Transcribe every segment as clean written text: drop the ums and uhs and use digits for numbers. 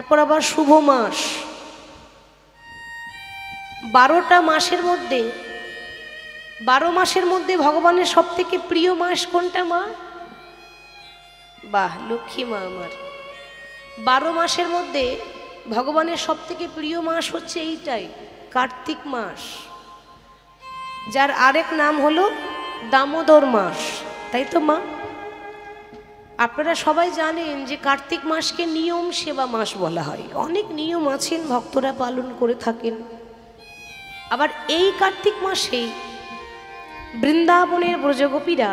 তারপর আবার শুভ মাস। 12টা মাসের মধ্যে 12 মাসের মধ্যে ভগবানের সব থেকে প্রিয় মাস কোনটা মা? বাহ, লক্ষ্মী মা আমার। 12 মাসের মধ্যে ভগবানের সব থেকে প্রিয় মাস হচ্ছে এইটাই, কার্তিক মাস, যার আরেক নাম হলো দামোদর মাস, তাই তো মা? আপনারা সবাই জানেন যে কার্তিক মাসকে নিয়ম সেবা মাস বলা হয়। অনেক নিয়ম আছেন, ভক্তরা পালন করে থাকেন। আবার এই কার্তিক মাসেই বৃন্দাবনের ব্রজগোপীরা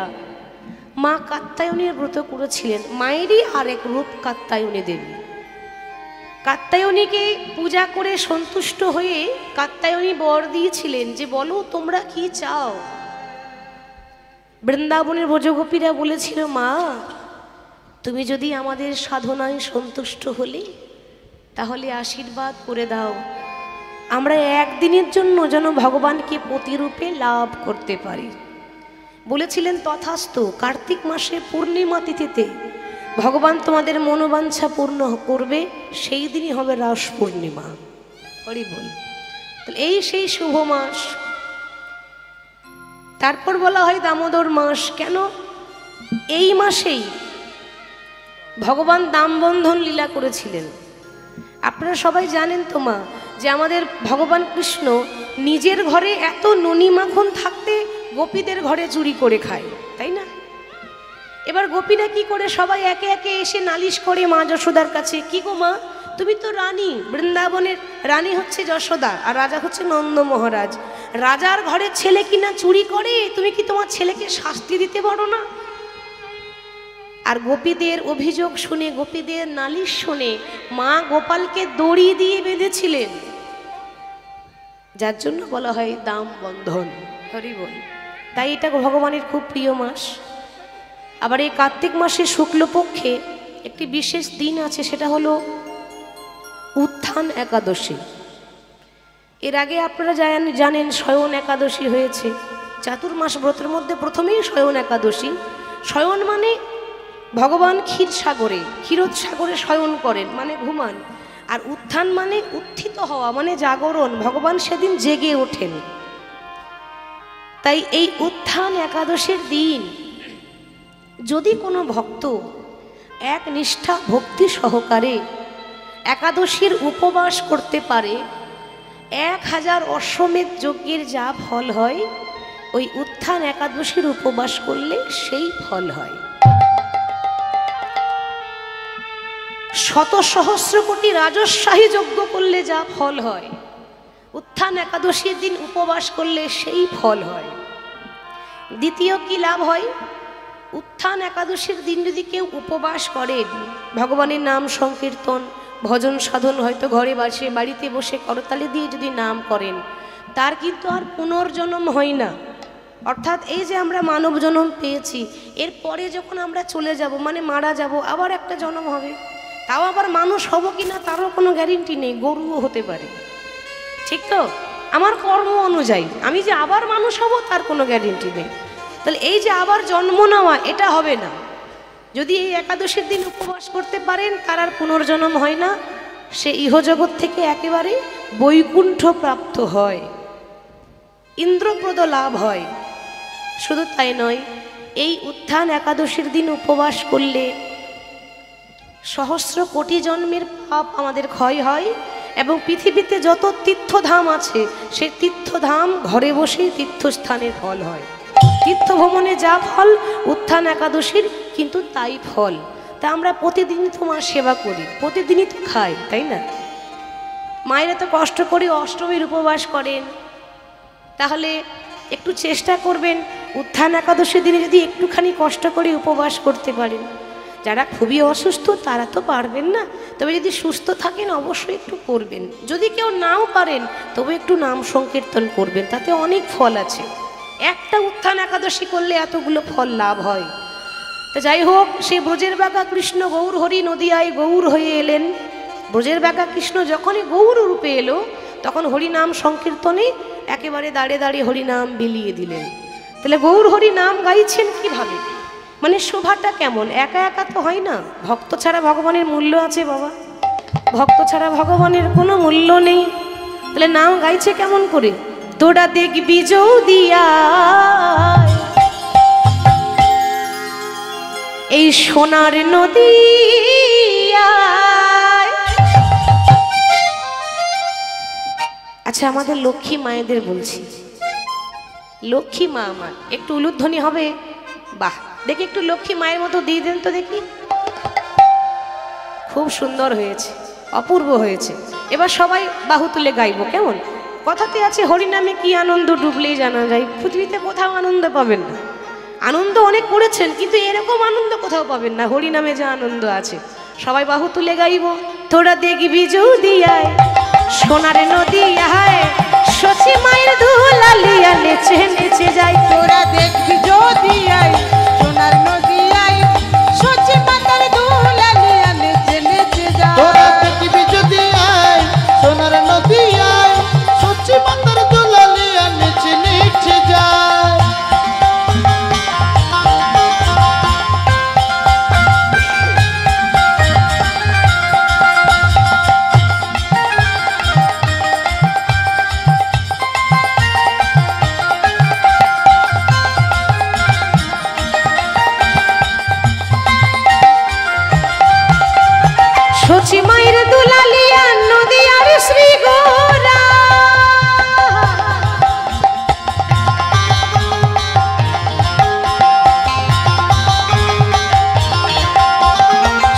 মা কাত্যায়নীর ব্রত করেছিলেন। মায়েরই আরেক রূপ কাত্যায়নী দেবী। কাত্যায়নীকে পূজা করে সন্তুষ্ট হয়ে কাত্যায়নী বর দিয়েছিলেন যে বলো তোমরা কি চাও। বৃন্দাবনের ব্রজগোপীরা বলেছিল, মা তুমি যদি আমাদের সাধনায় সন্তুষ্ট হলে তাহলে আশীর্বাদ করে দাও, আমরা একদিনের জন্য যেন ভগবানকে প্রতিরূপে লাভ করতে পারি। বলেছিলেন তথাস্তু। কার্তিক মাসে পূর্ণিমা তিথিতে ভগবান তোমাদের মনোবাঞ্ছা পূর্ণ করবে, সেই দিনই হবে রাস পূর্ণিমা। হরি বল। এই সেই শুভ মাস। তারপর বলা হয় দামোদর মাস। কেন? এই মাসেই ভগবান দামবন্ধন লীলা করেছিলেন। আপনারা সবাই জানেন তো মা যে আমাদের ভগবান কৃষ্ণ নিজের ঘরে এত ননি মাখন থাকতে গোপীদের ঘরে চুরি করে খায়, তাই না? এবার গোপীরা কি করে, সবাই একে একে এসে নালিশ করে মা যশোদার কাছে, কি গো মা তুমি তো রানী, বৃন্দাবনের রানী হচ্ছে যশোদা আর রাজা হচ্ছে নন্দ মহারাজ, রাজার ঘরের ছেলে কিনা চুরি করে, তুমি কি তোমার ছেলেকে শাস্তি দিতে পারো না? আর গোপীদের অভিযোগ শুনে, গোপীদের নালিশ শুনে মা গোপালকে দড়ি দিয়ে বেঁধেছিলেন, যার জন্য বলা হয় দাম বন্ধন। হরি বল। তাই এটা ভগবানের খুব প্রিয় মাস। আবার এই কার্তিক মাসে শুক্লপক্ষে একটি বিশেষ দিন আছে, সেটা হলো উত্থান একাদশী। এর আগে আপনারা জানেন শয়ন একাদশী হয়েছে। চাতুর্মাস ব্রতের মধ্যে প্রথমেই শয়ন একাদশী। শয়ন মানে ভগবান ক্ষীরোদসাগরে শয়ন করেন, মানে ঘুমান। আর উত্থান মানে উত্থিত হওয়া, মানে জাগরণ, ভগবান সেদিন জেগে ওঠেন। তাই এই উত্থান একাদশীর দিন যদি কোনো ভক্ত এক নিষ্ঠা ভক্তি সহকারে একাদশীর উপবাস করতে পারে, 1000 অশ্বমেধ যজ্ঞের যা ফল হয় ওই উত্থান একাদশীর উপবাস করলে সেই ফল হয়। 100 কোটি রাজস্বাহী যজ্ঞ করলে যা ফল হয়, উত্থান একাদশীর দিন উপবাস করলে সেই ফল হয়। দ্বিতীয় কি লাভ হয়? উত্থান একাদশীর দিন যদি কেউ উপবাস করে, ভগবানের নাম সংকীর্তন ভজন সাধন হয়তো ঘরে বাড়িতে বসে করতালি দিয়ে যদি নাম করেন, তার কিন্তু আর পুনর্জন্ম হয় না। অর্থাৎ এই যে আমরা মানব জন্ম পেয়েছি, এর পরে যখন আমরা চলে যাব, মানে মারা যাব, আবার একটা জন্ম হবে। তাও আবার মানুষ হব কিনা তারও কোনো গ্যারেন্টি নেই, গরুও হতে পারে, ঠিক তো? আমার কর্ম অনুযায়ী আমি যে আবার মানুষ হব তার কোনো গ্যারেন্টি নেই। তাহলে এই যে আবার জন্ম নেওয়া, এটা হবে না। যদি এই একাদশীর দিন উপবাস করতে পারেন, তার আর পুনর্জন্ম হয় না, সে ইহজগৎ থেকে একেবারে বৈকুণ্ঠ প্রাপ্ত হয়, ইন্দ্রপ্রদ লাভ হয়। শুধু তাই নয়, এই উত্থান একাদশীর দিন উপবাস করলে 100 কোটি জন্মের পাপ আমাদের ক্ষয় হয়, এবং পৃথিবীতে যত তীর্থধাম আছে সেই তীর্থধাম ঘরে বসেই তীর্থস্থানের ফল হয়। তীর্থ ভ্রমণে যা ফল, উত্থান একাদশীর কিন্তু তাই ফল। তা আমরা প্রতিদিনই তোমার সেবা করি, প্রতিদিনই তো খাই, তাই না? মায়েরা তো কষ্ট করে অষ্টমীর উপবাস করেন, তাহলে একটু চেষ্টা করবেন উত্থান একাদশীর দিনে যদি একটুখানি কষ্ট করে উপবাস করতে পারেন। যারা খুবই অসুস্থ তারা তো পারবেন না, তবে যদি সুস্থ থাকেন অবশ্যই একটু করবেন। যদি কেউ নাও পারেন তবে একটু নাম সংকীর্তন করবেন, তাতে অনেক ফল আছে। একটা উত্থান একাদশী করলে এতগুলো ফল লাভ হয়। তো যাই হোক, সে ব্রজের বাঁকা কৃষ্ণ গৌর হরি নদিয়ায় গৌর হয়ে এলেন। ব্রজের বাঁকা কৃষ্ণ যখনই গৌর রূপে এলো, তখন হরিনাম সংকীর্তনে একেবারে দাঁড়ে দাঁড়িয়ে হরিনাম বিলিয়ে দিলেন। তাহলে গৌর হরি নাম গাইছেন কিভাবে, মানে শোভাটা কেমন? একা একা তো হয় না, ভক্ত ছাড়া ভগবানের মূল্য আছে বাবা। ভক্ত ছাড়া ভগবানের কোনো মূল্য নেই। তাহলে নাম গাইছে কেমন করে? তোরা দেখবি যৌদিয়া এই সোনার নদী। আচ্ছা, আমাদের লক্ষ্মী মায়েদের বলছি, লক্ষ্মী মা আমার একটু উলুধ্বনি হবে? বাহ, দেখি একটু লক্ষ্মী মায়ের মতো দিয়ে দেন তো দেখি। খুব সুন্দর হয়েছে, অপূর্ব হয়েছে। এবার সবাই বাহু তুলে গাইবো, কেমন? কথাতে আছে হরিনামে কি আনন্দ ডুবলেই জানা যায়। পৃথিবীতে কোথাও আনন্দ পাবেন না। আনন্দ অনেক করেছেন, কিন্তু এরকম আনন্দ কোথাও পাবেন না। হরিনামে যা আনন্দ আছে। সবাই বাহু তুলে গাইবো। তোরা দেখবি যৌদিয়ায় সোনার নদী আয়, সচি মায়ের দুলালিয়া নেচে নেচে যায়। তোরা দেখবি যৌদিয়ায় সোনার নদী আয়, সচি মাতার দুলালিয়া নেচে নেচে যায়। তোরা দেখবি যৌদিয়ায় সোনার নদী আয়, সচি মাতার দুলালিয়া নেচে নেচে যায়। সচি মায়ের দুলালিয়া নদী আর শ্রী গৌরা,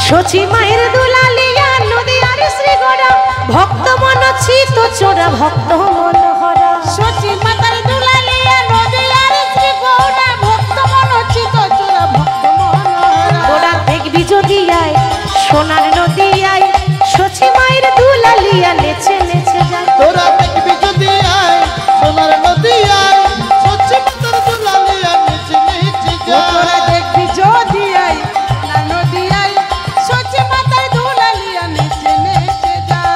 সচি মায়ের দুলালিয়া নদী আর শ্রী গৌরা, ভক্ত মন চিত চোরা ভক্ত মন হরা। সচি মাতার দুলালিয়া নদী আর শ্রী গৌরা, ভক্ত মন চিত চোরা ভক্ত মনোহরা। তোরা দেখবি যদি আয় সোনার নদী আয়, সচি মায়ের দুলালিয়া নেচে নেচে যায়। তোরা দেখবি যৌদিয়ায় সোনার নদী আয়, সচি মাতার দুলালিয়া নেচে নেচে তোরা যায়। দেখবি যৌদিয়ায় না নদী আয়, সচি মাতার দুলালিয়া নেচে নেচে যায়।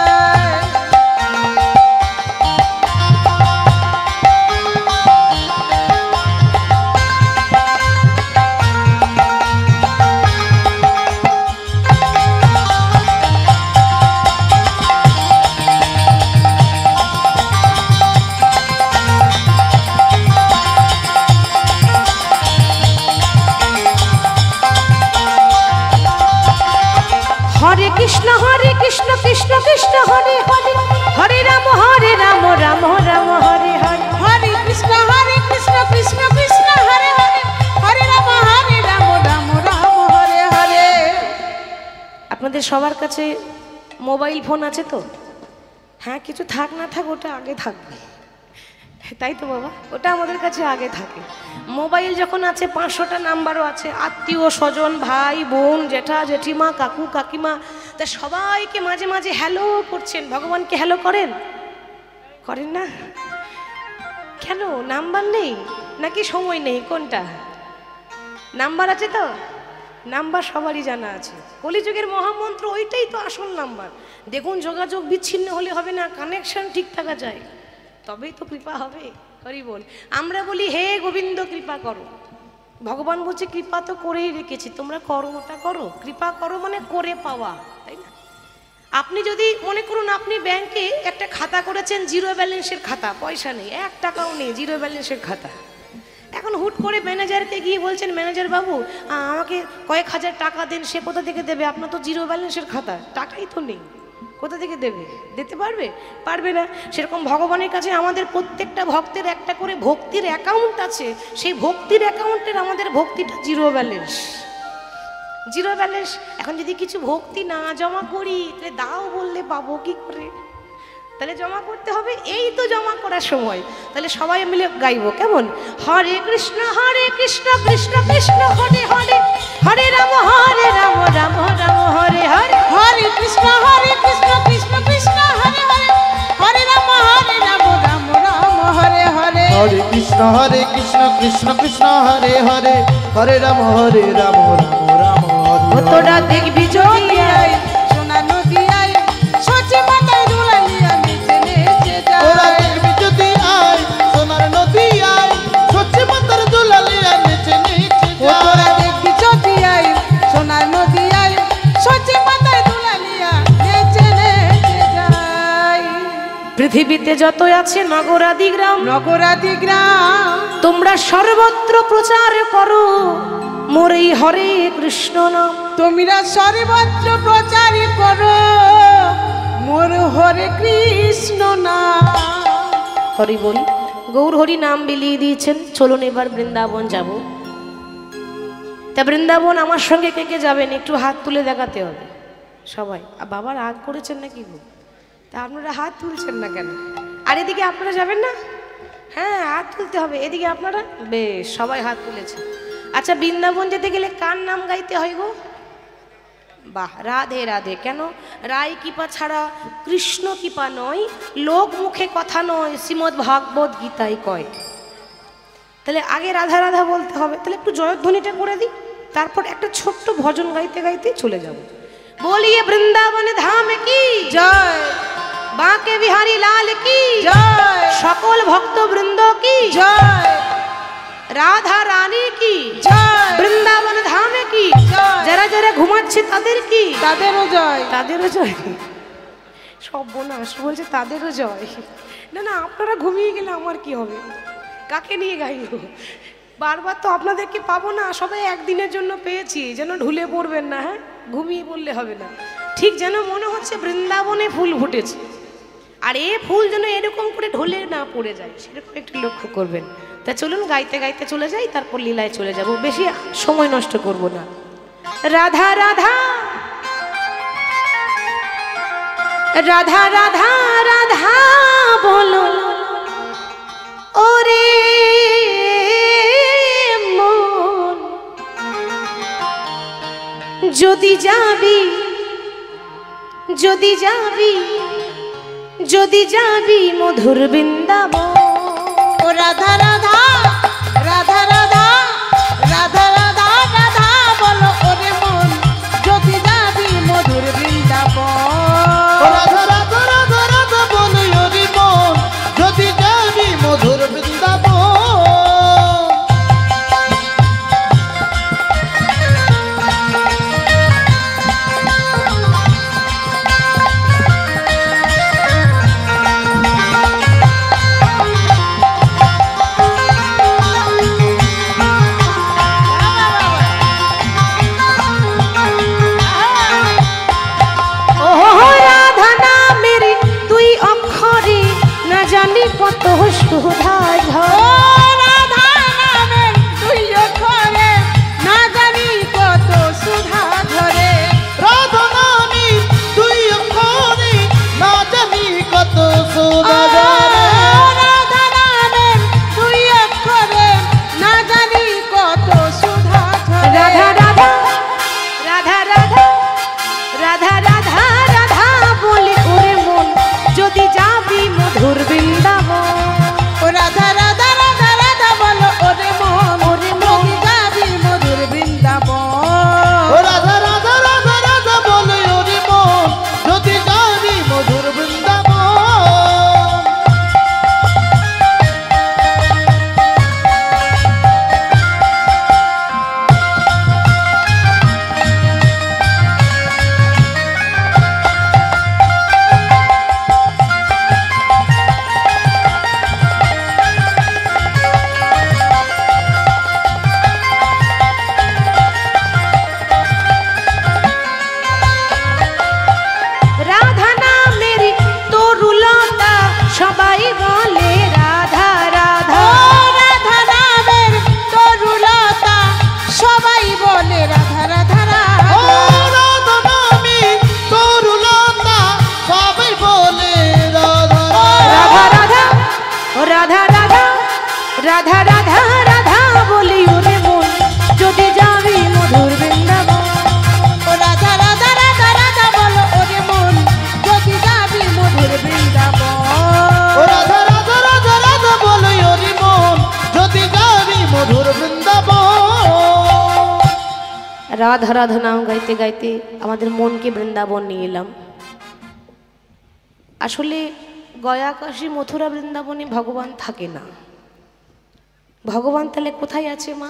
হরে কৃষ্ণ কৃষ্ণ কৃষ্ণ হরে হরে, হরে রাম রাম রাম হরে হরে। হরে কৃষ্ণ কৃষ্ণ কৃষ্ণ হরে হরে, হরে রাম রাম রাম হরে হরে। আপনাদের সবার কাছে মোবাইল ফোন আছে তো? হ্যাঁ, কিছু থাক না থাক ওটা আগে থাকবে, তাই তো বাবা? ওটা আমাদের কাছে আগে থাকে। মোবাইল যখন আছে 500টা নাম্বারও আছে, আত্মীয় স্বজন ভাই বোন জেঠা জেঠিমা কাকু কাকিমা, তা সবাইকে মাঝে মাঝে হ্যালো করছেন। ভগবানকে হ্যালো করেন? করেন না কেন? নাম্বার নেই নাকি সময় নেই? কোনটা? নাম্বার আছে তো? নাম্বার সবারই জানা আছে। কলিযুগের মহামন্ত্র ওইটাই তো আসল নাম্বার। দেখুন, যোগাযোগ বিচ্ছিন্ন হলে হবে না, কানেকশন ঠিক থাকা যায়, তবেই তো কৃপা হবে। হরি বল। আমরা বলি হে গোবিন্দ কৃপা করো, ভগবান বলছে কৃপা তো করেই রেখেছি, তোমরা করো, ওটা করো। কৃপা করো মানে করে পাওয়া, তাই না? আপনি যদি মনে করুন আপনি ব্যাংকে একটা খাতা করেছেন, জিরো ব্যালেন্সের খাতা, পয়সা নেই, 1 টাকাও নেই, জিরো ব্যালেন্সের খাতা। এখন হুট করে ম্যানেজারকে গিয়ে বলছেন, ম্যানেজার বাবু আমাকে কয়েক হাজার টাকা দেন। সে কোথা থেকে দেবে? আপনার তো জিরো ব্যালেন্সের খাতা, টাকাই তো নেই, কোথা থেকে দেবে? দিতে পারবে? পারবে না। সেরকম ভগবানের কাছে আমাদের প্রত্যেকটা ভক্তের একটা করে ভক্তির অ্যাকাউন্ট আছে। সেই ভক্তির অ্যাকাউন্টের আমাদের ভক্তিটা জিরো ব্যালেন্স। Zero balance. এখন যদি কিছু ভক্তি না জমা করি, তাহলে দাও বললে পাবো কি করে? তাহলে জমা করতে হবে, এই তো জমা করার সময়। তাহলে সবাই মিলে গাইবো, কেমন? হরে কৃষ্ণ কৃষ্ণ কৃষ্ণ হরে হরে, হরে রাম রাম রাম হরে হরে। হরে কৃষ্ণ কৃষ্ণ কৃষ্ণ হরে হরে, হরে রাম রাম রাম হরে হরে। হরে কৃষ্ণ কৃষ্ণ কৃষ্ণ হরে হরে, হরে রাম রাম রাম হরে। তোরা দেখবি যদি আয় সোনার নদী আয়, সচি মাতার দুলালিয়া নেচে নেচে যায়। তোরা দেখবি যৌদিয়ায় সোনার নদী আয়, সচি মাতার দুলালিয়া নেচে নেচে তোরা যায়। দেখবি যৌদিয়ায় সোনার নদী আয়, সচি মাতার দুলালিয়া নেচে পৃথিবীতে যত আছে নগরাদি গ্রাম, নগরাদি গ্রাম, তোমরা সর্বত্র প্রচার করো মোর এই হরে কৃষ্ণ নাম। তোমরা সর্বত্র প্রচার করো মোর হরে কৃষ্ণ নাম। হরি বল। গৌর হরি নাম বিলিয়ে দিয়েছেন, চলুন এবার বৃন্দাবন যাব। তা বৃন্দাবন আমার সঙ্গে কে কে যাবেন একটু হাত তুলে দেখাতে হবে সবাই। বাবা রাগ করেছেন নাকি গো? তা আপনারা হাত তুলছেন না কেন? আর এদিকে আপনারা যাবেন না? হ্যাঁ হাত তুলতে হবে। এদিকে আপনারা বেশ সবাই হাত তুলেছে। আচ্ছা বৃন্দাবন যেতে গেলে কার নাম গাইতে হয় গো? বাহ, রাধে রাধে। কেন? রায় কৃপা ছাড়া কৃষ্ণ কৃপা নয়, লোক মুখে কথা নয়, শ্রীমদ্ ভাগবত গীতায় কয়। তাহলে আগে রাধা রাধা বলতে হবে। তাহলে একটু জয়ধ্বনিটা করে দিই, তারপর একটা ছোট্ট ভজন গাইতে গাইতে চলে যাব। বলিয়ে বৃন্দাবন ধাম কি জয়, বাঁকে বিহারী লাল কি জয়, সকল ভক্ত বৃন্দ কি জয়, রাধা রানী কি জয়, বৃন্দাবন ধামে কি জয়। যারা যারা ঘুমাচ্ছে তাদের কি? তাদেরও জয়। তাদেরও জয়। সব বোনাস বলছে তাদেরও জয়। না না, আপনারা ঘুমিয়ে গেলে আমার কি হবে? কাকে নিয়ে গাইব? বারবার তো আপনাদেরকে পাবো না, সবাই একদিনের জন্য পেয়েছি, যেন ঢুলে পড়বেন না। হ্যাঁ, ঘুমিয়ে পড়লে হবে না। ঠিক যেন মনে হচ্ছে বৃন্দাবনে ফুল ফুটেছে, আর এ ফুল যেন এরকম করে ঢলে না পড়ে যায়, সেরকম একটু লক্ষ্য করবেন। তা চলুন গাইতে গাইতে চলে যাই, তারপর লীলায় চলে যাব, বেশি সময় নষ্ট করব না। রাধা রাধা রাধা রাধা রাধা বলো ওরে মন, যদি যাবি যদি যাবি যদি যাবি মধুর বৃন্দাবন। ও রাধা রাধা রাধা রাধা রাধা রাধা রাধা বলো ওরে মন, যদি যাবি মধুর বৃন্দাবন। রাধা রাধা রাধা রাধা বলে হরি মন, যদি যাবি মধুর বৃন্দাবন। কত সুধা ও রাধা নামের তুই অক্ষরে, না জানি কত সুধা ধরে। রাধা নামে তুই অক্ষরে, না জানি কত সুধা ধরে। রাধা নামের তুই অক্ষরে, না জানি কত সুধা ধরে। রাধা রাধা রাধা রাধা রাধা রাধা রাধা বলে ওরে মন, যদি যাবি মধুর বৃন্দাবন। ও রাধা রাধা রাধা রাধা বলো ওরে মন, ওরে মন যাবি মধুর বৃন্দাবন। ও রাধা রাধা রাধা রাধা বলে হরি মন, যদি যাবি মধুর বৃন্দাবন। রাধা নামের তরুলতা সবাই বলে রাধা রাধা। ও রাধা নামের তরুলতা সবাই বলে রাধা রাধা ও রাধা। রাধা নামে তরুলতা সবাই বলে রাধা রাধা রাধা ও রাধা রাধা রাধা রাধা রাধা বলি ওরে মন, যদি যাবি মধুর বৃন্দাবন। ও রাধা রাধা রাধা রাধা বলো ওরে মন, যদি যাবি মধুর বৃন্দাবন। ও রাধা রাধা রাধা রাধা বলে হরি মন, যদি যাবি মধুর বৃন্দাবন। রাধা রাধা নাম গাইতে গাইতে আমাদের মনকে বৃন্দাবন নিয়ে এলাম। আসলে গয়া কাশী মথুরা বৃন্দাবনে ভগবান থাকে না। ভগবান তাহলে কোথায় আছে মা?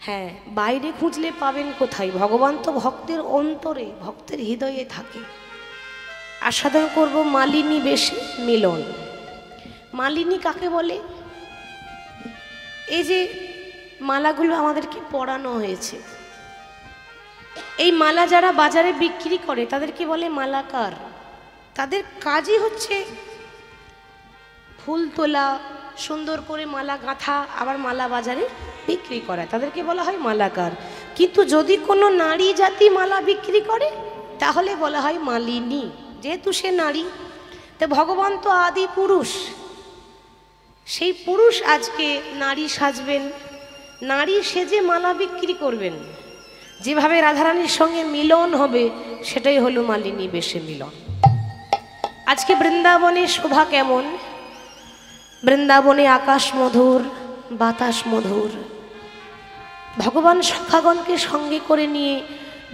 হ্যাঁ, বাইরে খুঁজলে পাবেন কোথায়? ভগবান তো ভক্তের অন্তরে, ভক্তের হৃদয়ে থাকে। আস্বাদন করব মালিনী বেশে মিলন। মালিনী কাকে বলে? এই যে মালাগুলো আমাদেরকে পরানো হয়েছে, এই মালা যারা বাজারে বিক্রি করে তাদেরকে বলে মালাকার। তাদের কাজই হচ্ছে ফুল তোলা, সুন্দর করে মালা গাঁথা, আবার মালা বাজারে বিক্রি করা, তাদেরকে বলা হয় মালাকার। কিন্তু যদি কোনো নারী জাতি মালা বিক্রি করে তাহলে বলা হয় মালিনী, যেহেতু সে নারী। তো ভগবান তো আদি পুরুষ, সেই পুরুষ আজকে নারী সাজবেন, নারী সেজে মালা বিক্রি করবেন। যেভাবে রাধারানীর সঙ্গে মিলন হবে সেটাই হলো মালিনী বেশে মিলন। আজকে বৃন্দাবনে শোভা কেমন? বৃন্দাবনে আকাশ মধুর, বাতাস মধুর। ভগবান সখাগণকে সঙ্গে করে নিয়ে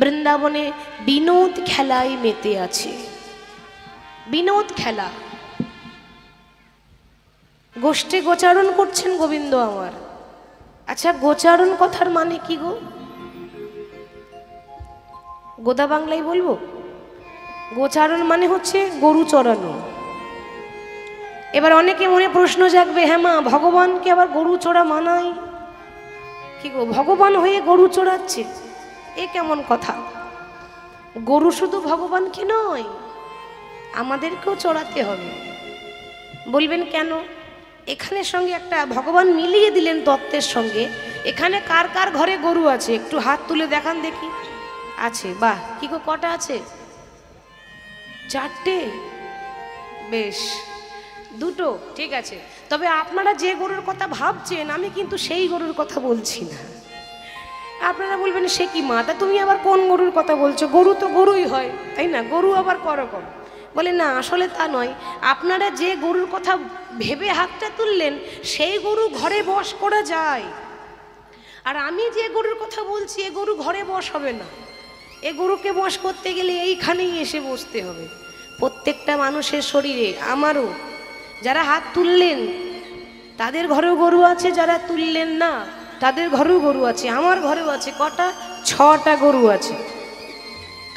বৃন্দাবনে বিনোদ খেলায় মেতে আছে। বিনোদ খেলা, গোষ্ঠে গোচারণ করছেন গোবিন্দ আমার। আচ্ছা, গোচারণ কথার মানে কি গো? গোদা বাংলায় বলবো? গোচারণ মানে হচ্ছে গরু চড়ানো। এবার অনেকে মনে প্রশ্ন জাগবে, হ্যাঁ মা, ভগবানকে আবার গরু চড়া মানায় কি গো? ভগবান হয়ে গরু চড়াচ্ছে, এ কেমন কথা? গরু শুধু ভগবানকে নয়, আমাদেরকেও চড়াতে হবে। বলবেন কেন? এখানের সঙ্গে একটা ভগবান মিলিয়ে দিলেন তত্ত্বের সঙ্গে। এখানে কার কার ঘরে গরু আছে একটু হাত তুলে দেখান দেখি। আছে? বাহ, কি গো, কটা আছে? 4টে? বেশ, 2টো, ঠিক আছে। তবে আপনারা যে গরুর কথা ভাবছেন আমি কিন্তু সেই গরুর কথা বলছি না। আপনারা বলবেন, সে কি মা, তা তুমি আবার কোন গরুর কথা বলছো? গরু তো গরুই হয়, তাই না? গরু আবার করকম। বলে না, আসলে তা নয়। আপনারা যে গরুর কথা ভেবে হাতটা তুললেন সেই গরু ঘরে বশ করা যায়, আর আমি যে গরুর কথা বলছি এ গরু ঘরে বশ হবে না। এ গরুকে বশ করতে গেলে এইখানেই এসে বসতে হবে। প্রত্যেকটা মানুষের শরীরে, আমারও, যারা হাত তুললেন তাদের ঘরেও গরু আছে, যারা তুললেন না তাদের ঘরেও গরু আছে, আমার ঘরেও আছে। কটা? 6টা গরু আছে।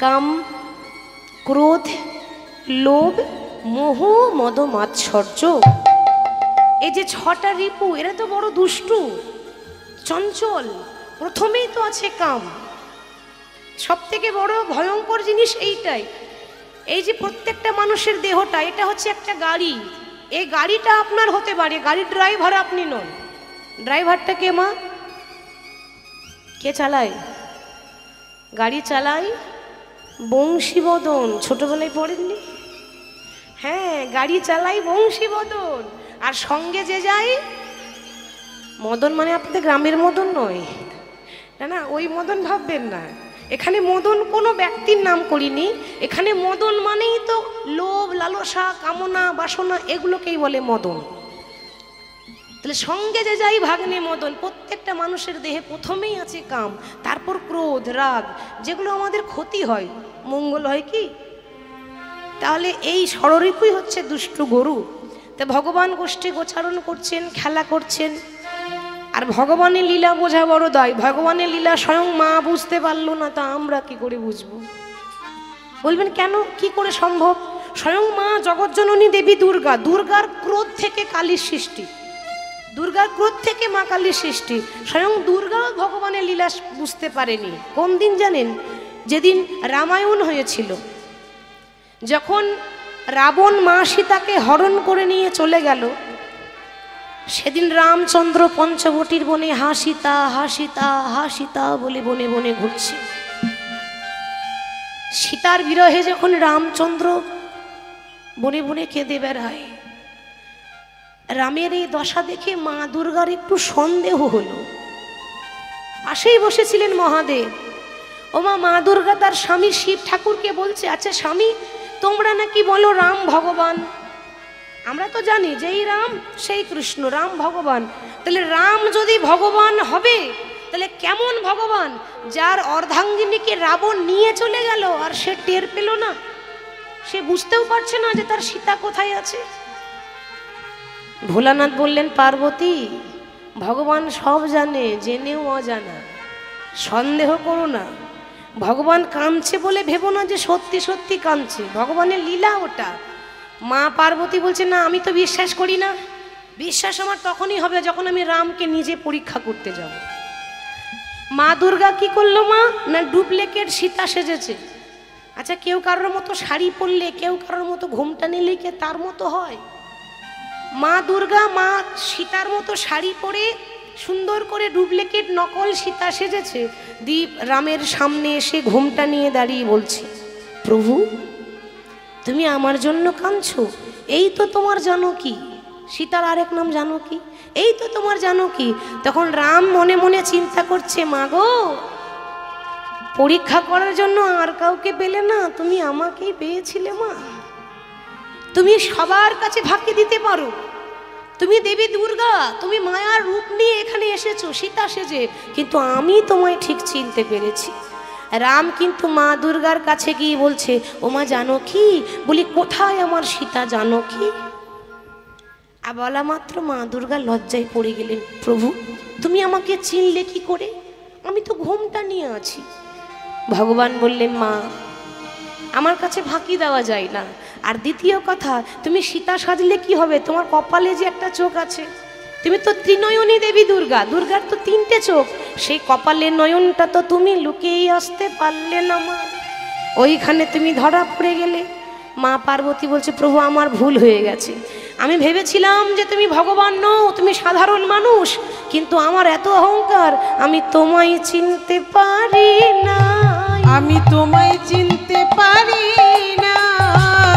কাম, ক্রোধ, লোভ, মোহ, মদ, মাৎসর্য, এই যে 6টা রিপু, এরা তো বড় দুষ্টু, চঞ্চল। প্রথমেই তো আছে কাম, সব থেকে বড় ভয়ঙ্কর জিনিস এইটাই। এই যে প্রত্যেকটা মানুষের দেহটা, এটা হচ্ছে একটা গাড়ি। এই গাড়িটা আপনার হতে পারে, গাড়ির ড্রাইভার আপনি নন। ড্রাইভারটা কে মা? কে চালায়? গাড়ি চালায় বংশীবদন। ছোটবেলায় পড়েননি? হ্যাঁ, গাড়ি চালাই বংশীবদন। আর সঙ্গে যে যায় মদন, মানে আপনাদের গ্রামের মদন নয়, না না, ওই মদন ভাববেন না। এখানে মদন কোনো ব্যক্তির নাম করিনি, এখানে মদন মানেই তো লোভ, লালসা, কামনা, বাসনা, এগুলোকেই বলে মদন। তাহলে সঙ্গে যে যাই ভাগ্নে মদন। প্রত্যেকটা মানুষের দেহে প্রথমেই আছে কাম, তারপর ক্রোধ, রাগ, যেগুলো আমাদের ক্ষতি হয়, মঙ্গল হয় কি? তাহলে এই ষড়রিপুই হচ্ছে দুষ্টু গরু। তা ভগবান গোষ্ঠী গোচারণ করছেন, খেলা করছেন। আর ভগবানের লীলা বোঝা বড় দায়। ভগবানের লীলা স্বয়ং মা বুঝতে পারলো না, তা আমরা কি করে বুঝবো? বলবেন কেন, কি করে সম্ভব? স্বয়ং মা জগজ্জননী দেবী দুর্গা, দুর্গার ক্রোধ থেকে কালীর সৃষ্টি, দুর্গার ক্রোধ থেকে মা কালীর সৃষ্টি। স্বয়ং দুর্গাও ভগবানের লীলা বুঝতে পারেনি। কোন দিন জানেন? যেদিন রামায়ণ হয়েছিল, যখন রাবণ মা সীতাকে হরণ করে নিয়ে চলে গেল, সেদিন রামচন্দ্র পঞ্চবটির বনে হা সীতা, হা সীতা, হা সীতা বলে বনে বনে ঘুরছে। সীতার বিরহে যখন রামচন্দ্র বনে বনে কেঁদে বেড়ায়, রামের এই দশা দেখে মা দুর্গার একটু সন্দেহ হলো। পাশেই বসেছিলেন মহাদেব। ও মা দুর্গা তার স্বামী শিব ঠাকুরকে বলছে, আচ্ছা স্বামী, তোমরা নাকি বলো রাম ভগবান, আমরা তো জানি যে এই রাম সেই কৃষ্ণ, রাম ভগবান। তাহলে রাম যদি ভগবান হবে তাহলে কেমন ভগবান, যার অর্ধাঙ্গিনীকে রাবণ নিয়ে চলে গেল আর সে টের পেল না, সে বুঝতেও পারছে না যে তার সীতা কোথায় আছে। ভোলানাথ বললেন, পার্বতী, ভগবান সব জানে, জেনেও অজানা, সন্দেহ করো না। ভগবান কাঁদছে বলে ভেবো না যে সত্যি সত্যি কাঁদছে, ভগবানের লীলা ওটা। মা পার্বতী বলছে না আমি তো বিশ্বাস করি না, বিশ্বাস আমার তখনই হবে যখন আমি রামকে নিজে পরীক্ষা করতে যাব। মা দুর্গা কি করলো মা না ডুপ্লিকেট সীতা সেজেছে। আচ্ছা কেউ কারোর মতো শাড়ি পরলে, কেউ কারোর মতো ঘোমটা নিলে কে তার মতো হয়? মা দুর্গা মা সীতার মতো শাড়ি পরে সুন্দর করে ডুপ্লিকেট নকল সীতা সেজেছে। দীপ রামের সামনে এসে ঘোমটা নিয়ে দাঁড়িয়ে বলছে, প্রভু তুমি আমার জন্য কাঁদছো? এই তো তোমার জানকী, সীতার আরেক নাম জানকী, এই তো তোমার জানকী। তখন রাম মনে মনে চিন্তা করছে, মা গো পরীক্ষা করার জন্য আর কাউকে পেলে না, তুমি আমাকেই পেয়েছিলে মা। তুমি সবার কাছে ফাঁকি দিতে পারো, তুমি দেবী দুর্গা, তুমি মায়ার রূপ নিয়ে এখানে এসেছো সীতা সেজে, কিন্তু আমি তোমায় ঠিক চিনতে পেরেছি। রাম কিন্তু মা দুর্গার কাছে গিয়ে বলছে, ও মা জানকী, বলি কোথায় আমার সীতা জানকী? আর বলা মাত্র মা দুর্গা লজ্জায় পড়ে গেলেন, প্রভু তুমি আমাকে চিনলে কি করে? আমি তো ঘোমটা নিয়ে আছি। ভগবান বললেন, মা আমার কাছে ফাঁকি দেওয়া যায় না। আর দ্বিতীয় কথা, তুমি সীতা সাজলে কি হবে? তোমার কপালে যে একটা চোখ আছে, তুমি তো ত্রিনয়নী দেবী দুর্গা, দুর্গার তো তিনটে চোখ, সেই কপালের নয়নটা তো তুমি লুকিয়ে আসতে পারলে না মা, ওইখানে তুমি ধরা পড়ে গেলে। মা পার্বতী বলছে, প্রভু আমার ভুল হয়ে গেছে, আমি ভেবেছিলাম যে তুমি ভগবান নও, তুমি সাধারণ মানুষ, কিন্তু আমার এত অহংকার, আমি তোমায় চিনতে পারি না, আমি তোমায় চিনতে পারি না,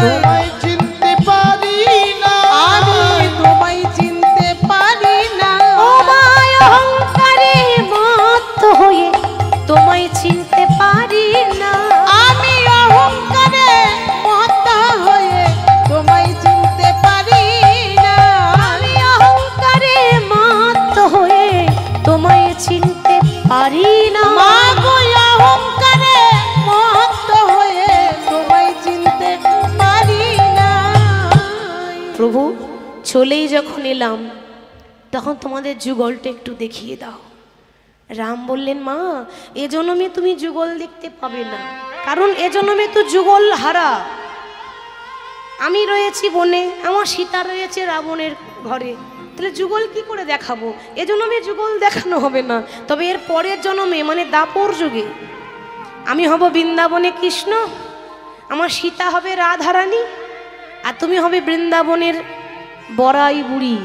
তোমায় চিনতে পারি না, আমি তোমায় চিনতে পারি না। ও মায় অহংকারে মত্ত হয়ে তোমায় চিনতে পারি না, আমি অহংকারে মত্ত হয়ে তোমায় চিনতে পারি না, আমি অহংকারে মত্ত হয়ে তোমায় চিনতে পারি না। মা গো অহংকারে মত্ত হয়ে তোমায় চিনতে পারি না। প্রভু চলেই যখন এলাম তখন তোমাদের যুগলটা একটু দেখিয়ে দাও। রাম বললেন, মা এ জন্মে তুমি যুগল দেখতে পাবে না, কারণ এ জন্মে তো যুগল হারা। আমি রয়েছি বনে, আমার সীতা রয়েছে রাবণের ঘরে, তাহলে যুগল কি করে দেখাবো? এ জন্মে যুগল দেখানো হবে না, তবে এর পরের জন্মে মানে দাপর যুগে আমি হব বৃন্দাবনে কৃষ্ণ, আমার সীতা হবে রাধারানী, আর তুমি হবে বৃন্দাবনের বড়াই বুড়ি।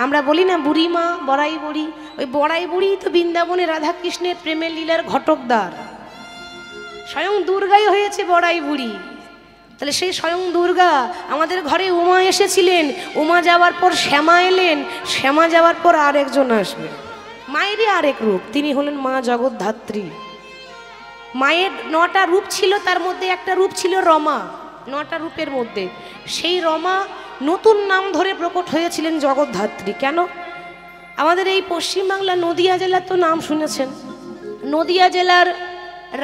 আমরা বলি না বুড়ি মা বড়াই বুড়ি, ওই বড়াই বুড়ি তো বৃন্দাবনে রাধা কৃষ্ণের প্রেমের লীলার ঘটকদার, স্বয়ং দুর্গাই হয়েছে বড়াই বুড়ি। তাহলে সেই স্বয়ং দুর্গা আমাদের ঘরে উমা এসেছিলেন, উমা যাওয়ার পর শ্যামা এলেন, শ্যামা যাওয়ার পর আর একজন আসবে, মায়েরই আরেক রূপ, তিনি হলেন মা জগদ্ধাত্রী। মায়ের 9টা রূপ ছিল, তার মধ্যে একটা রূপ ছিল রমা, 9টা রূপের মধ্যে সেই রমা নতুন নাম ধরে প্রকট হয়েছিলেন জগদ্ধাত্রী। কেন? আমাদের এই পশ্চিমবাংলা নদিয়া জেলার তো নাম শুনেছেন, নদিয়া জেলার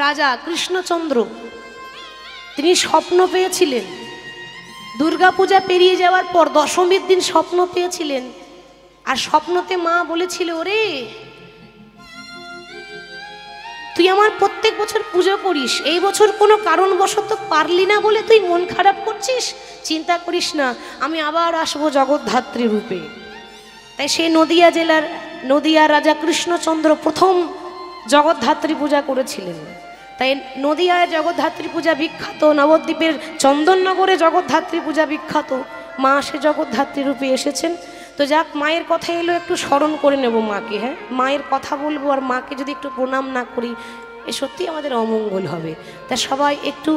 রাজা কৃষ্ণচন্দ্র তিনি স্বপ্ন পেয়েছিলেন, দুর্গাপূজা পেরিয়ে যাওয়ার পর দশমীর দিন স্বপ্ন পেয়েছিলেন, আর স্বপ্নতে মা বলেছিল, ওরে তুই আমার প্রত্যেক বছর পুজো করিস, এই বছর কোনো কারণবশত পারলি না বলে তুই মন খারাপ করছিস, চিন্তা করিস না, আমি আবার আসবো জগদ্ধাত্রী রূপে। তাই সেই নদিয়া জেলার নদিয়া রাজা কৃষ্ণচন্দ্র প্রথম জগদ্ধাত্রী পূজা করেছিলেন। তাই নদিয়ায় জগদ্ধাত্রী পূজা বিখ্যাত, নবদ্বীপের চন্দননগরে জগদ্ধাত্রী পূজা বিখ্যাত, মা সে জগদ্ধাত্রী রূপে এসেছেন। তো যাক, মায়ের কথা এলো, একটু স্মরণ করে নেব মাকে। হ্যাঁ, মায়ের কথা বলবো, আর মাকে যদি একটু প্রণাম না করি এ সত্যি আমাদের অমঙ্গল হবে। তা সবাই একটু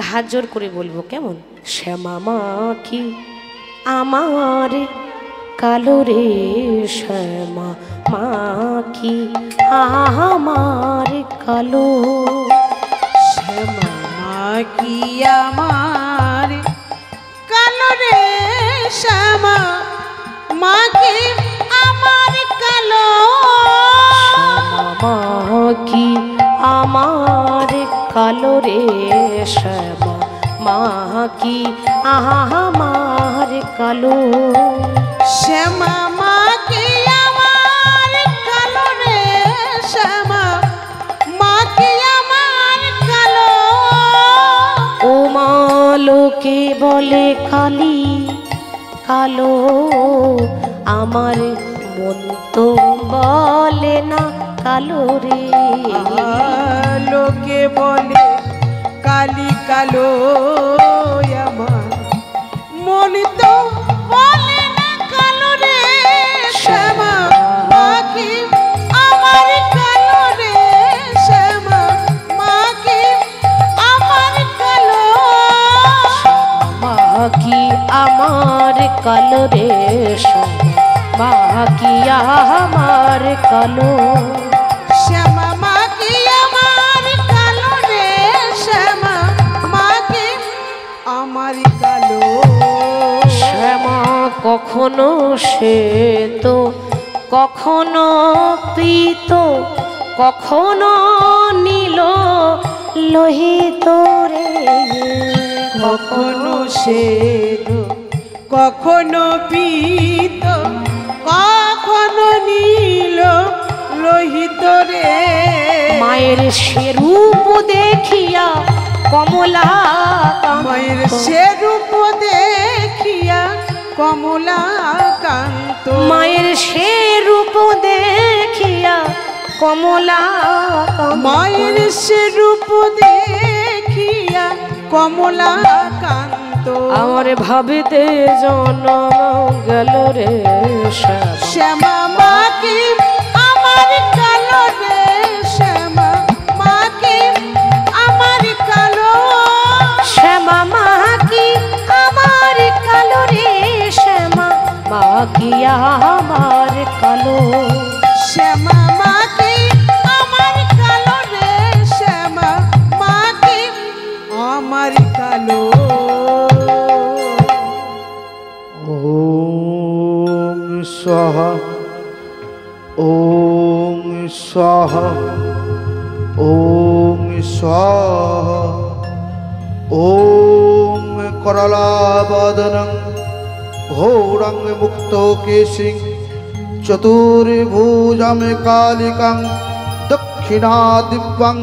হাত জোর করে বলবো, কেমন? শ্যামা মা কি আমার কালো রে, শ্যামা মা কি আমার কালো, শ্যামা মা কি আমার কালো রে, শ্যামা মা কি আমার কালো, শ্যামা মা কি আমার কালো রে, শ্যামা মা কি আমার কালো, শ্যামা মা কি আমার কালো রে, শ্যামা মা কি আমার ও মা লোকে বলে কালী কালো, আমার মন তো বলে না কালো রে। লোকে বলে কালি কালো, আমার মন তো বলে না কালো রে। শ্যামা মা কি আমার কালো রে, শ্যামা মা কি আমার কালো। মা কি আমার কালো রে, মা কি আমার কালো। শ্যামা মা কি আমার কালো রে, শ্যামা মা কি আমার কালো। শ্যামা কখনো শ্বেত, কখনো পীত, কখনো নীল লোহিত রে। কখনো শ্বেত, কখনো পীত, কখনো নীল লোহিত রে। মায়ের সে রূপ দেখিয়া কমলা, মায়ের সে রূপ দেখিয়া কমলা কান্ত। মায়ের সে রূপ দেখিয়া কমলা, মায়ের সে রূপ দেখিয়া কমলা কান্ত। আমার ভাবিতে জন্ম গেল রে শ্যামা। শ্যামা মা কি আমার কালো রে, শ্যামা মা কি আমার কালো। শ্যামা মা কি আমার কালো রে, শ্যামা মা কি আমার কালো। শ্যামা মা কি আমার কালো রে, শ্যামা মা কি আমার কালো। ওম স্বাহা ওম স্বাহা ওম স্বাহা। ওম করলাবদনং ঘোরং মুক্তকেশিং চতুর্ভুজং কালিকং দক্ষিণাদিব্যং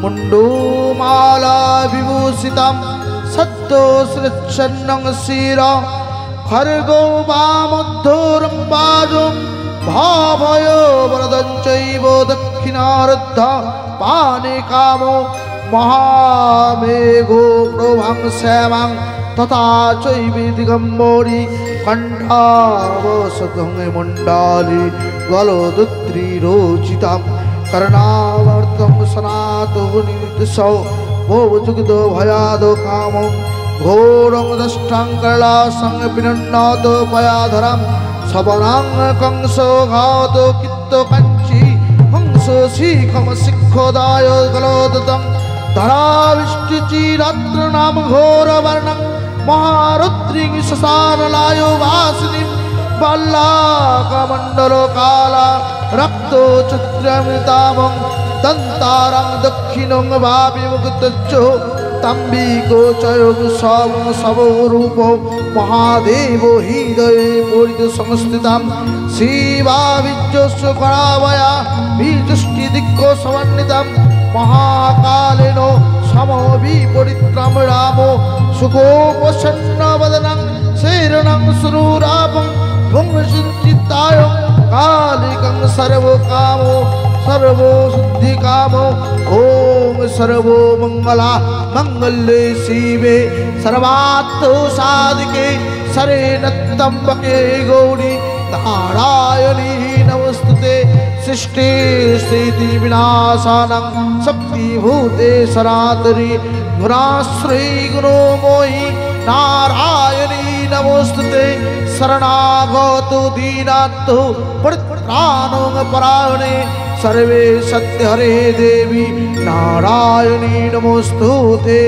মুণ্ডমালা বিভূষিতং সদ্যোৎসৃচ্ছন্নং শিরা খর্গো বামোদ্ধরং বাজং ভাভयो वरदं चैव दक्षिणारद्धा पाने कामो महामेघो प्रभं श्यामं तथा चैव दिगम्बरी कण्ठावसतं मण्डाली गलदत्रिरोचितं कर्णावर्तं सनातो निमित्तसौ भवजुगदो भयादो कामं घोरं दष्टां कर्लासं विनन्नादो पयाधरं सवनां कंसो घातो कित्तो कंची हंसो शिखम शिखोदाय गलोदतं धराविष्टिचिरात्र नाम घोरवर्णं महारुद्रिं शशानलायो वासिनीं बल्लाकमण्डलो काला रक्तो चित्रमृतामं दन्तारं दक्षिणं भाविमुक्तच्चो तम्बिको चयोग सवो रूपो महादेवो हृदये पूरित संस्थितं शिवाविज्जस्य करावया बीजष्टिदिक्को समन्वितं महाकालेनो समो विपरीतं रामो सुखोपसन्नवदनं शरणं सुरूरापं भुङ्चित्ताय कालिकं सर्वकामो सर्वो शुद्धिकामो ओम सर्वो मंगला मंगल्ये शिवे सर्वार्थ साधिके शरण्यत्र्यंबके गौरी नारायणी नमोस्तुते सृष्टि स्थिति विनाशानं शक्तिभूते सनातनी गुणाश्री गुणो मोहि नारायणी नमोस्तुते शरणागतो दीनार्तो परित्राणो परायणे सर्वे सत्य हरे देवी नारायणी नमोस्तुते।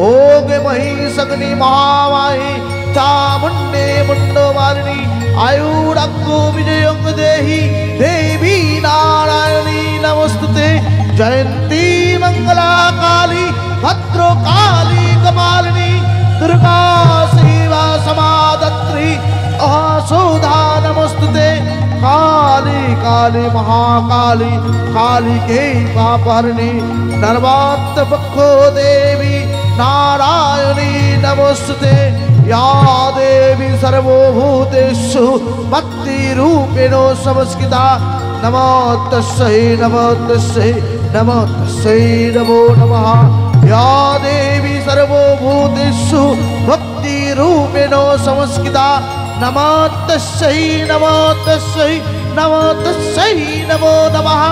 ओम महिषग्नि महामाहि चामुण्डे मुण्डमालिनी आयुराग्गो विजयं देहि देवी नारायणी नमोस्तुते। जयंती मंगला काली भद्रकाली कपालिनी दुर्गा शिवा समाधत्री अहसुधा नमोस्तुते। काली काली महाकाली काली के पापहरणी नर्वात पक्षो देवी नारायणी नमोस्तुते या देवी सर्वभूतेषु भक्तिरूपेण संस्थिता नमो तस्यै नमो तस्यै नमो तस्यै नमो नमः या देवी सर्वभूतेषु भक्तिरूपेण संस्थिता नमो तस्यै नमो तस्यै नमो तस्यै नमो नमः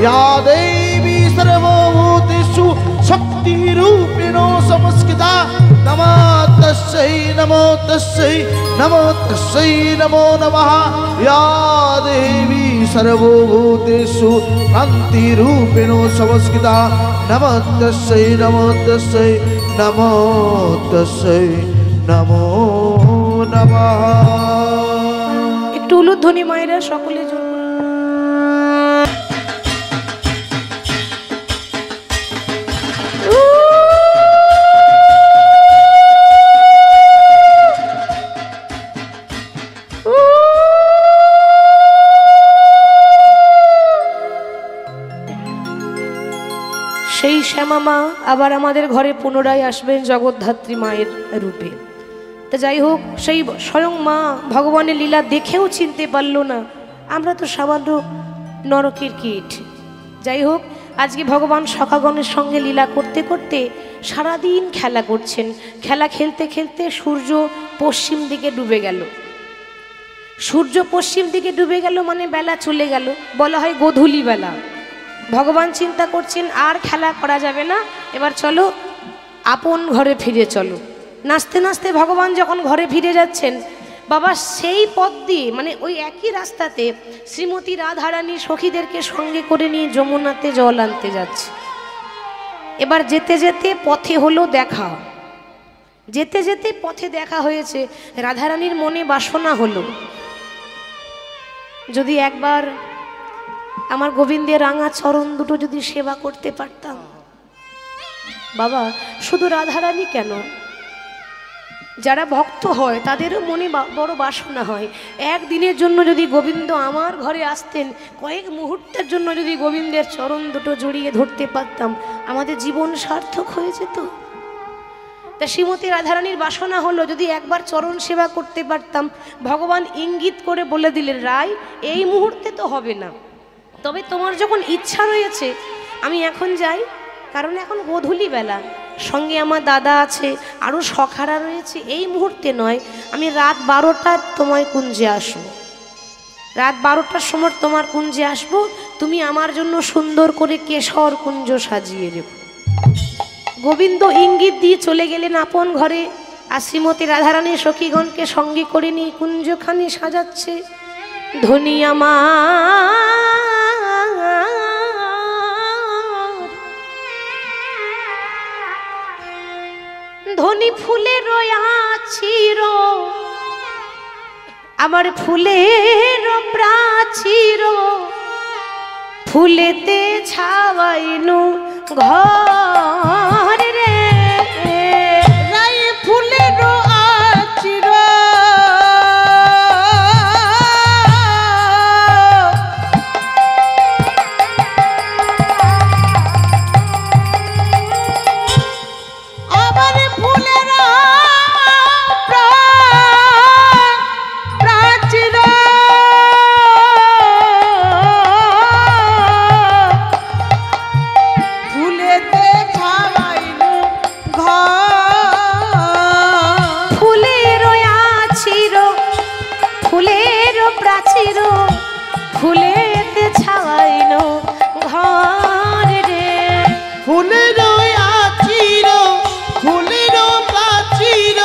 या देवी सर्वभूतेषु शक्तिरूपेण संस्थिता नमो तस्यै नमो तस्यै नमो तस्यै नमो नमः या देवी सर्वभूतेषु कान्तिरूपेण संस्थिता नमो तस्यै नमो तस्यै नमो तस्यै नमो नमः। একটু উলুধ্বনি মায়েরা সকলে জোর করে। সেই শ্যামা মা আবার আমাদের ঘরে পুনরায় আসবেন জগদ্ধাত্রী মায়ের রূপে। তা যাই হোক, সেই স্বয়ং মা ভগবানের লীলা দেখেও চিনতে পারলো না, আমরা তো সামান্য নরকের কীট। যাই হোক, আজকে ভগবান সখাগণের সঙ্গে লীলা করতে করতে সারাদিন খেলা করছেন। খেলা খেলতে খেলতে সূর্য পশ্চিম দিকে ডুবে গেল। সূর্য পশ্চিম দিকে ডুবে গেল মানে বেলা চলে গেল, বলা হয় গোধূলি বেলা। ভগবান চিন্তা করছেন আর খেলা করা যাবে না, এবার চলো আপন ঘরে ফিরে চলো। নাচতে নাচতে ভগবান যখন ঘরে ফিরে যাচ্ছেন, বাবা সেই পথ দিয়ে মানে ওই একই রাস্তাতে শ্রীমতী রাধারানী সখীদেরকে সঙ্গে করে নিয়ে যমুনাতে জল আনতে যাচ্ছে। এবার যেতে যেতে পথে হলো দেখা, যেতে যেতে পথে দেখা হয়েছে। রাধারানীর মনে বাসনা হলো, যদি একবার আমার গোবিন্দের রাঙা চরণ দুটো যদি সেবা করতে পারতাম। বাবা শুধু রাধারানী কেন, যারা ভক্ত হয় তাদেরও মনে বড় বাসনা হয়, একদিনের জন্য যদি গোবিন্দ আমার ঘরে আসতেন, কয়েক মুহূর্তের জন্য যদি গোবিন্দের চরণ দুটো জড়িয়ে ধরতে পারতাম, আমাদের জীবন সার্থক হয়ে যেত। তা শ্রীমতী রাধারানীর বাসনা হলো যদি একবার চরণ সেবা করতে পারতাম। ভগবান ইঙ্গিত করে বলে দিলেন, রায় এই মুহূর্তে তো হবে না, তবে তোমার যখন ইচ্ছা রয়েছে আমি এখন যাই, কারণ এখন গোধূলি বেলা, সঙ্গে আমার দাদা আছে, আরও সখারা রয়েছে, এই মুহূর্তে নয়, আমি রাত 12টার তোমার কুঞ্জে আসবো, রাত 12টার সময় তোমার কুঞ্জে আসবো, তুমি আমার জন্য সুন্দর করে কেশর কুঞ্জ সাজিয়ে দেব। গোবিন্দ ইঙ্গিত দিয়ে চলে গেলেন আপন ঘরে, আর শ্রীমতী রাধারানী সখীগণকে সঙ্গে করে নিয়ে কুঞ্জখানি সাজাচ্ছে। ধনী আমার ধনী ফুলের আছির, আমার ফুলের প্রাচীর, ফুলেতে ছাওয়াইনু ঘর রে, রাই ফুলের আচির, আমার ফুলের প্রাচীর, ফুলেতে ছাওয়াইনু ঘর, ফুলের আছির, ফুলের প্রাচীর, ফুলেতে ছাওয়াইনু ঘর রে। ফুলের আচির ফুলের প্রাচীর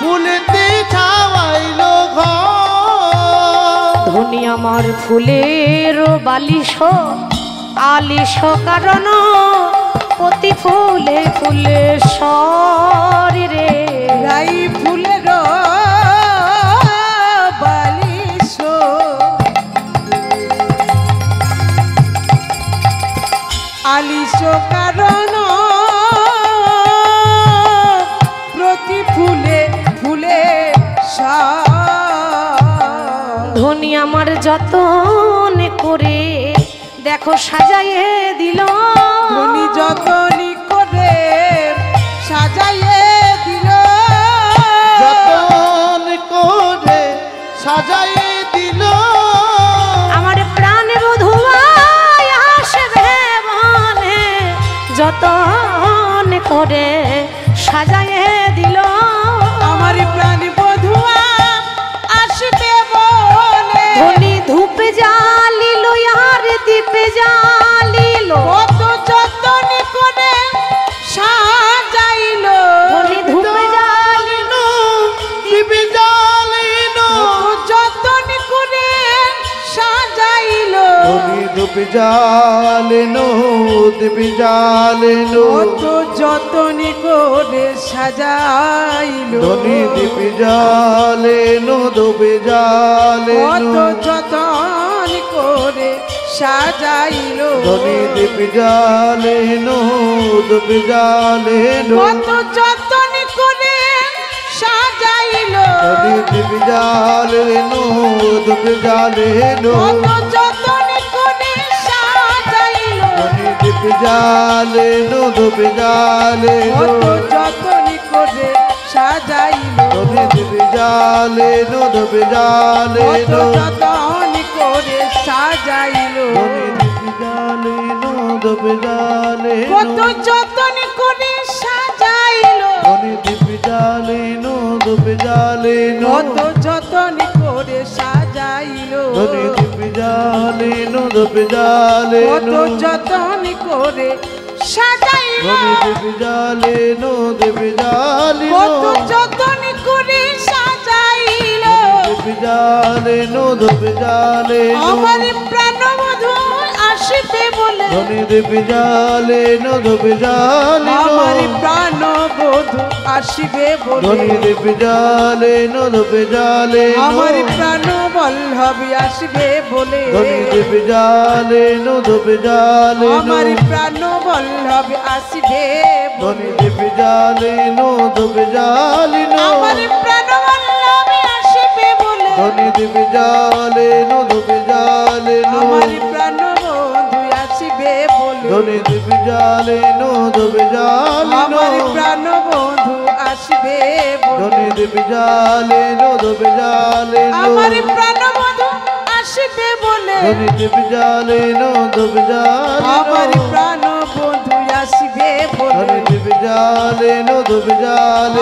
ফুলেতে ছাওয়াইল ঘর। ধনী আমার ফুলের বালিশ আলিশ, কারণ প্রতি ফুলে ফুলে সর রে। রাই ফুলের বালিশ, আলিশ কারণ প্রতি ফুলে ফুলে ধনী আমার যতন করে দেখো সাজাইয়ে দিল, ধনী যতনি করে সাজাইয়ে দিল যতন করে সাজাই দিল আমার প্রাণ বধুয়াই আসবে বলে যতন করে সাজাইয়ে দিল আমার প্রাণ বধুয়া আসবে বলে ধনী ধূপ জ্বালিল আর দীপ জ্বালিল কত যতন করে সাজাইল ধনী ধূপ জ্বালিল দিবি জ্বালিনো কত যতন করে সাজাইল ধনী ধূপ জ্বালিনো দিবি জ্বালিনো কত যতন করে সাজাইল ধনী দিবি জ্বালিনো ধূপে কত জ্বালিনো যতন করে সাজাইল ধনী দিবি জ্বালিনো ধূপে জ্বালিনো কত যতন করে সাজাইল ধনী দিবি জ্বালিনো ধূপে জ্বালিনো কত যতন করে সাজাইল ধনী দিবি জ্বালিনো ধূপে জ্বালিনো কত যতন করে সাজাইল ধনী দিবি জ্বালিনো ধূপে কত জ্বালিনো যতন করে সাজাইল ধনী দিবি জ্বালিনো ধূপে জ্বালিনো কত যতন করে সাজাইল ধনী দিবি জ্বালিনো ধূপে জ্বালিনো কত যতন করে সাজাইল ধনী দিবি জ্বালিনো ধূপে কত জ্বালিনো যতন করে সাজাইল ধনী দিবি জ্বালিনো ধূপে কত জ্বালিনো যতন করে সাজাইল ধূপে জ্বালিনো ধূপে জ্বালিনো আমার প্রাণবধূ আসবে বলে ধনী দিবি জ্বালিনো ধূপে জ্বালিনো আমার প্রাণবধূ আসবে বলে ধনী দিবি জ্বালিনো ধূপে জ্বালিনো আমার প্রাণ বল্লভী আসবে বলে ধনী দিবি জ্বালিনো ধূপে জ্বালিনো আমার প্রাণ বল্লভী আসবে ধনী বলে দিবি জ্বালিনো ধূপে জ্বালিনো আমার প্রাণ বল্লভী আসবে বলে ধনী দিবি জ্বালিনো ধূপে জ্বালিনো আমার প্রাণ বন্ধু আসবে বলে ধনী দিবি জ্বালিনো ধূপে জ্বালিনো আমার প্রাণ বন্ধু আসবে বলে ধনী দিবি জ্বালিনো ধূপে জ্বালিনো আমার প্রাণ বন্ধু আসবে বলে ধনী দিবি জ্বালিনো ধূপে জ্বালিনো আমার প্রাণ বন্ধু আসবে বলে ধনী দিবি জ্বালিনো ধূপে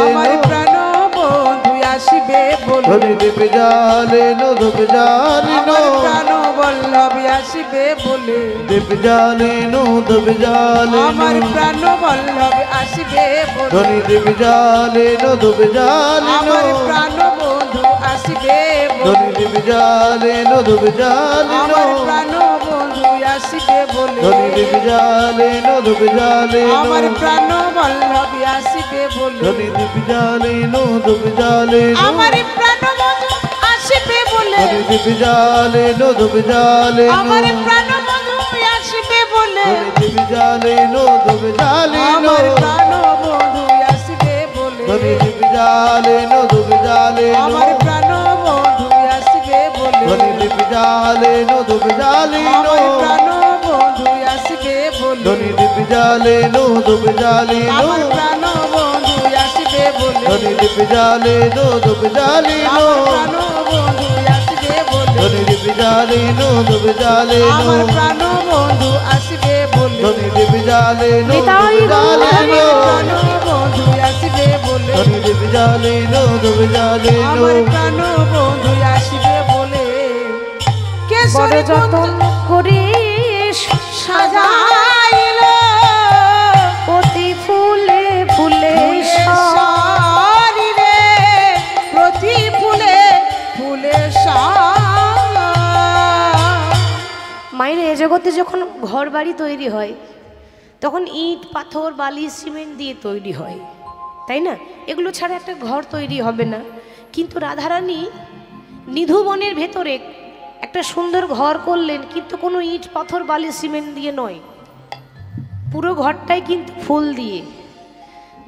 আমার জ্বালিনো প্রাণ বন্ধু আসবে বলে ধনী দিবি জ্বালিনো ধূপে জ্বালিনো আমার প্রাণ বল্লভী আসবে বলে দিবি জ্বালিনো ধূপে আমার জ্বালিনো প্রাণ বল্লভী আসবে বলে ধনী দিবি জ্বালিনো ধূপে জ্বালিনো আমার প্রাণ বন্ধু আসবে বলে ধনী দিবি জ্বালিনো ধূপে জ্বালিনো আমার প্রাণ বন্ধু আসবে বলে ধনী দিবি জ্বালিনো ধূপে জ্বালিনো আমার প্রাণ বল্লভী আসবে বলে ধনী দিবি জ্বালিনো ধূপে জ্বালিনো আমার প্রাণ বন্ধু আসবে বলে ধনী দিবি জ্বালিনো ধূপে জ্বালিনো আমার প্রাণ বন্ধু আসবে বলে ধনী দিবি জ্বালিনো ধূপে জ্বালিনো আমার প্রাণ বন্ধু আসবে বলে ধনী দিবি জ্বালিনো ধূপে জ্বালিনো আমার প্রাণ বন্ধু আসবে বলে ধনী দিবি জ্বালিনো ধূপে জ্বালিনো আমার প্রাণ বন্ধু আসবে বলে ধনী দিবি জ্বালিনো ধূপে জ্বালিনো আমার প্রাণ বন্ধু আসবে বলে ধনী দিবি জ্বালিনো ধূপে জ্বালিনো আমার প্রাণ বন্ধু আসবে বলে ধনী দিবি জ্বালিনো ধূপে জ্বালিনো আমার প্রাণ বন্ধু আসবে বলে ধনী দিবি জ্বালিনো নিতাই ধূপে জ্বালিনো প্রাণ বন্ধু আসবে বলে ধনী দিবি জ্বালিনো ধূপে জ্বালিনো আমার প্রাণ বন্ধু আসবে বলে বড় কেশরী যতন করে সাজাইল প্রতি ফুলে ফুলে শরীরে প্রতি ফুলে ফুলে মায়ের এ জগতে যখন ঘর বাড়ি তৈরি হয় তখন ইট পাথর বালি সিমেন্ট দিয়ে তৈরি হয়, তাই না? এগুলো ছাড়া একটা ঘর তৈরি হবে না। কিন্তু রাধারানী নিধুবনের ভেতরে একটা সুন্দর ঘর করলেন, কিন্তু কোনো ইট পাথর বালি সিমেন্ট দিয়ে নয়, পুরো ঘরটাই কিন্তু ফুল দিয়ে।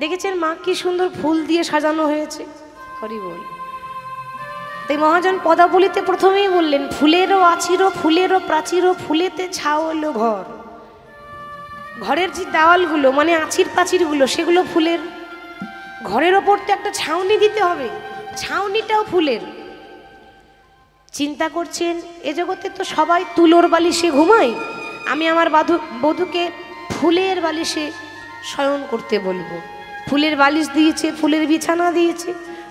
দেখেছেন মা কি সুন্দর ফুল দিয়ে সাজানো হয়েছে, হরি বল। তাই মহাজন পদাবলিতে প্রথমেই বললেন, ফুলেরও আছিরও ফুলেরও প্রাচীরও ফুলেতে ছাওয়ালো ঘর। ঘরের যে দেওয়ালগুলো মানে আছির প্রাচীরগুলো সেগুলো ফুলের ঘরের ওপর তো একটা ছাউনি দিতে হবে, ছাউনিটাও ফুলের। চিন্তা করছেন এ জগতে তো সবাই তুলোর বালিশে ঘুমায়, আমি আমার বধূকে ফুলের বালিশে শয়ন করতে বলবো। ফুলের বালিশ দিয়েছে, ফুলের বিছানা দিয়েছে,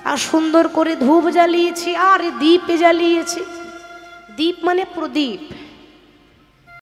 আর সুন্দর করে ধূপ জ্বালিয়েছে আর দীপ জ্বালিয়েছে। দীপ মানে প্রদীপ।